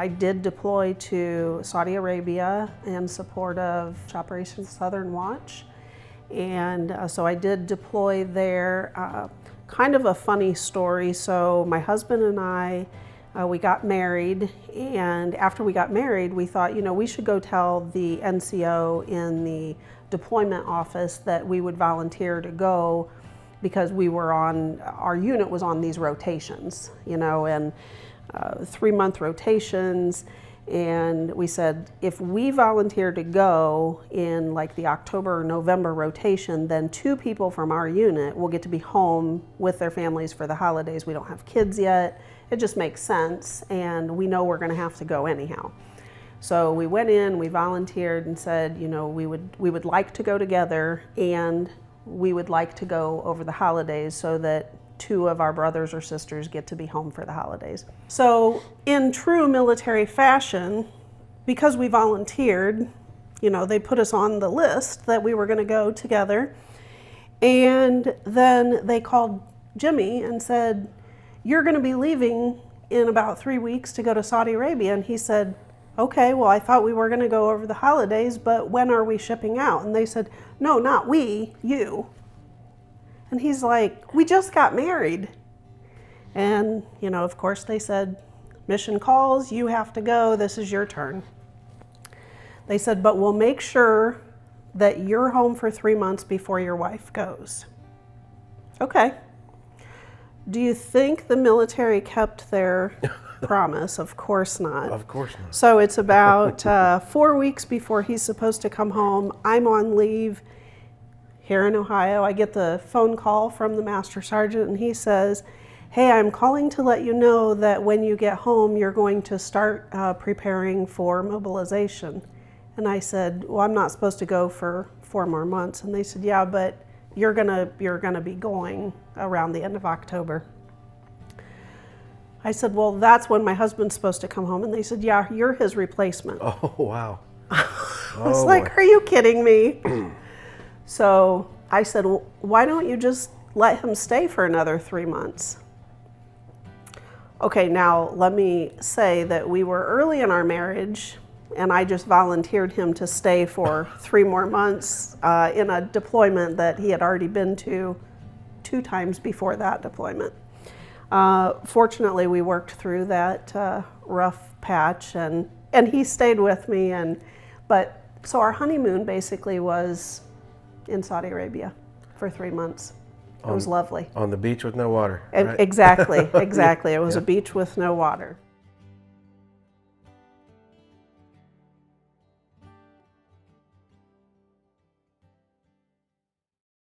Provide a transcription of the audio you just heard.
I did deploy to Saudi Arabia in support of Operation Southern Watch. And so I did deploy there. Kind of a funny story. So my husband and I, we got married, and after we got married, we thought, we should go tell the NCO in the deployment office that we would volunteer to go, because our unit was on these rotations, and 3-month rotations. And we said, if we volunteer to go in like the October or November rotation, then 2 people from our unit will get to be home with their families for the holidays. We don't have kids yet. It just makes sense. And we know we're going to have to go anyhow. So we went in, we volunteered and said, we would like to go together, and we would like to go over the holidays so that 2 of our brothers or sisters get to be home for the holidays. So in true military fashion, because we volunteered, they put us on the list that we were going to go together. And then they called Jimmy and said, you're going to be leaving in about 3 weeks to go to Saudi Arabia. And he said, okay, well, I thought we were going to go over the holidays, but when are we shipping out? And they said, no, not we, you. And he's like, we just got married. And, of course they said, mission calls, you have to go, this is your turn. They said, but we'll make sure that you're home for 3 months before your wife goes. Okay. Do you think the military kept their promise? Of course not. Of course not. So it's about 4 weeks before he's supposed to come home. I'm on leave here in Ohio. I get the phone call from the master sergeant, and he says, hey, I'm calling to let you know that when you get home, you're going to start preparing for mobilization. And I said, well, I'm not supposed to go for 4 more months. And they said, yeah, but you're gonna be going around the end of October. I said, well, that's when my husband's supposed to come home. And they said, yeah, you're his replacement. Oh, wow. I was like, are you kidding me? So I said, well, why don't you just let him stay for another 3 months? Okay, now let me say that we were early in our marriage, and I just volunteered him to stay for 3 more months in a deployment that he had already been to 2 times before that deployment. Fortunately, we worked through that rough patch, and he stayed with me. So our honeymoon basically was in Saudi Arabia for 3 months. It was lovely. On the beach with no water, right? Exactly. It was a beach with no water.